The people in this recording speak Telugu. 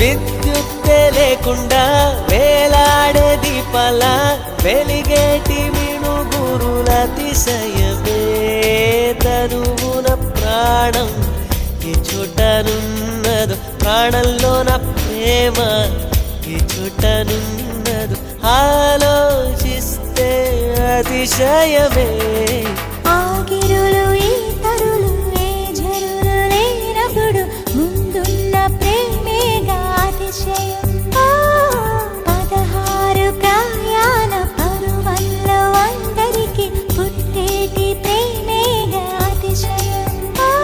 విద్యుత్తే లేకుండా వేలాడే దీపాల వెలిగేటి మినుగురుల అతిశయమే తనువున ప్రాణం ఈ చుట్టనున్నదు ప్రాణంలోన ప్రేమ ఈ చుట్టనున్నదు ఆలోచిస్తే అతిశయమే ఆగిరులు